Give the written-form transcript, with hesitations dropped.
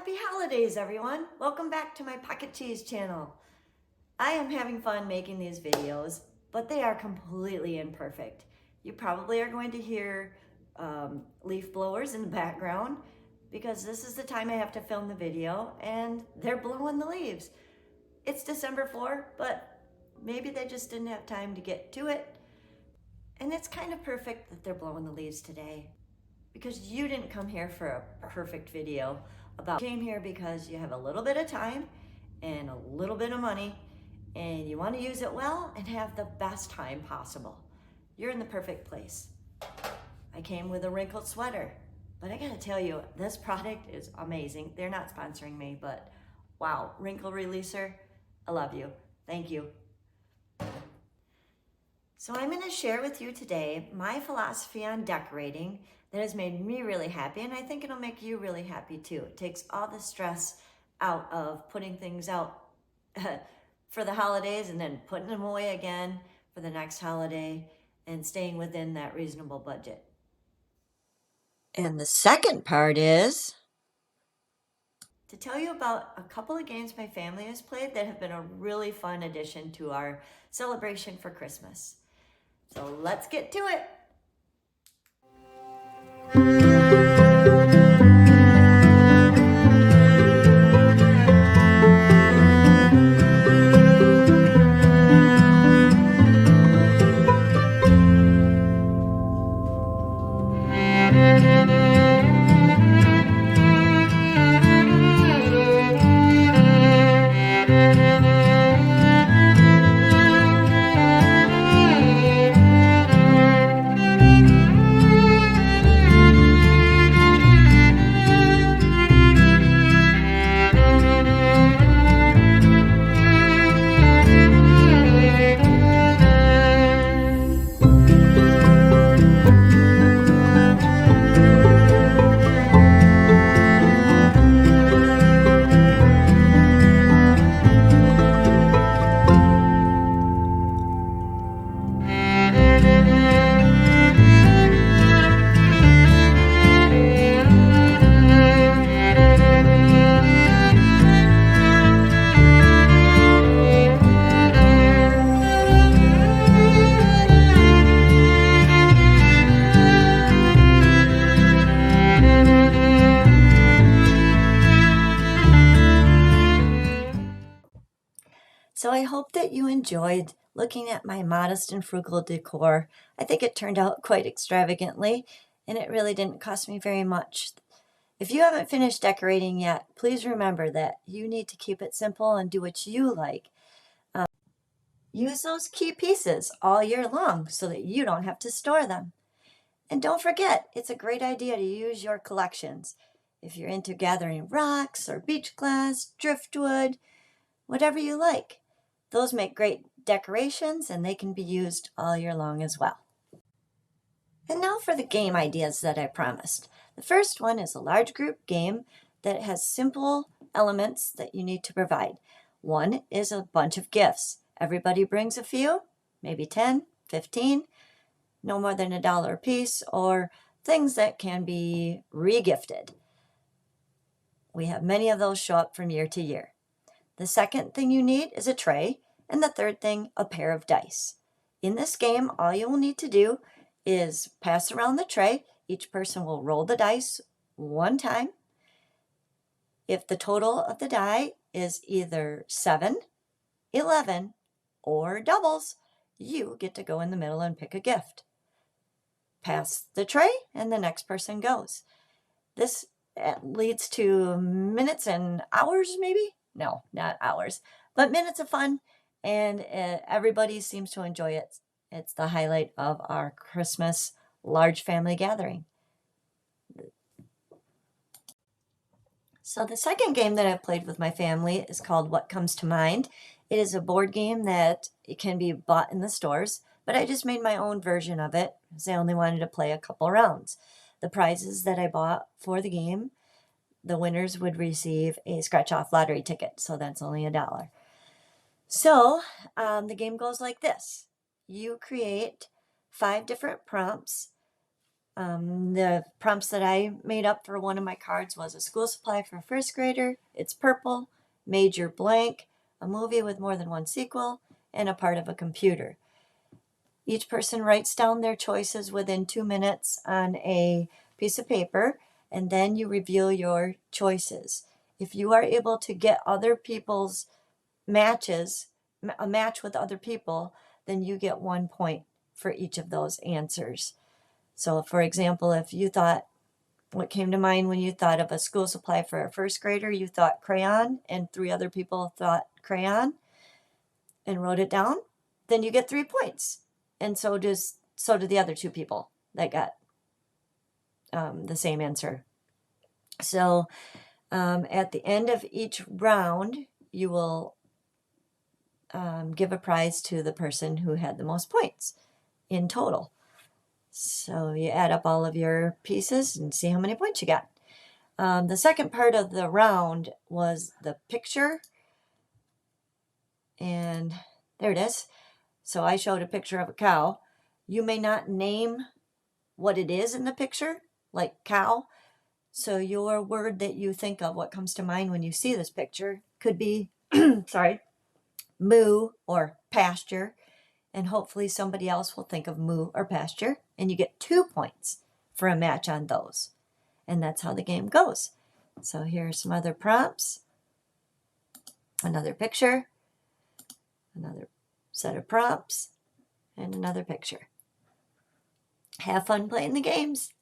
Happy holidays, everyone. Welcome back to my Pocket Cheese channel. I am having fun making these videos, but they are completely imperfect. You probably are going to hear leaf blowers in the background because this is the time I have to film the video and they're blowing the leaves. It's December 4, but maybe they just didn't have time to get to it. And it's kind of perfect that they're blowing the leaves today because you didn't come here for a perfect video. You came here because you have a little bit of time and a little bit of money and you want to use it well and have the best time possible. You're in the perfect place. I came with a wrinkled sweater, but I gotta tell you, this product is amazing. They're not sponsoring me, but wow, wrinkle releaser, I love you. Thank you. So I'm going to share with you today my philosophy on decorating that has made me really happy, and I think it'll make you really happy too. It takes all the stress out of putting things out for the holidays and then putting them away again for the next holiday and staying within that reasonable budget. And the second part is to tell you about a couple of games my family has played that have been a really fun addition to our celebration for Christmas. So let's get to it. So I hope that you enjoyed looking at my modest and frugal decor. I think it turned out quite extravagantly, and it really didn't cost me very much. If you haven't finished decorating yet, please remember that you need to keep it simple and do what you like. Use those key pieces all year long so that you don't have to store them. And don't forget, it's a great idea to use your collections. If you're into gathering rocks or beach glass, driftwood, whatever you like. Those make great decorations and they can be used all year long as well. And now for the game ideas that I promised. The first one is a large group game that has simple elements that you need to provide. One is a bunch of gifts. Everybody brings a few, maybe 10, 15, no more than $1 a piece, or things that can be re-gifted. We have many of those show up from year to year. The second thing you need is a tray, and the third thing, a pair of dice. In this game, all you will need to do is pass around the tray. Each person will roll the dice one time. If the total of the die is either 7, 11, or doubles, you get to go in the middle and pick a gift. Pass the tray, and the next person goes. This leads to minutes and hours, maybe? No, not hours, but minutes of fun, and everybody seems to enjoy it. It's the highlight of our Christmas large family gathering. So the second game that I've played with my family is called What Comes to Mind. It is a board game that it can be bought in the stores, but I just made my own version of it because I only wanted to play a couple rounds. The prizes that I bought for the game, the winners would receive a scratch-off lottery ticket, so that's only $1. So the game goes like this. You create 5 different prompts The prompts that I made up for one of my cards was a school supply for a first grader, it's purple, major blank, a movie with more than one sequel, and a part of a computer. Each person writes down their choices within 2 minutes on a piece of paper, and then you reveal your choices. If you are able to get other people's matches, a match with other people, then you get 1 point for each of those answers. So, for example, if you thought, what came to mind when you thought of a school supply for a first grader, you thought crayon, and 3 other people thought crayon and wrote it down, then you get 3 points. And so do the other 2 people that got the same answer. So at the end of each round, you will give a prize to the person who had the most points in total. So you add up all of your pieces and see how many points you got. The second part of the round was the picture. And there it is. So I showed a picture of a cow. You may not name what it is in the picture, like cow. So your word that you think of, what comes to mind when you see this picture, could be, sorry, moo or pasture. And hopefully somebody else will think of moo or pasture. And you get 2 points for a match on those. And that's how the game goes. So here are some other prompts. Another picture. Another set of prompts. And another picture. Have fun playing the games.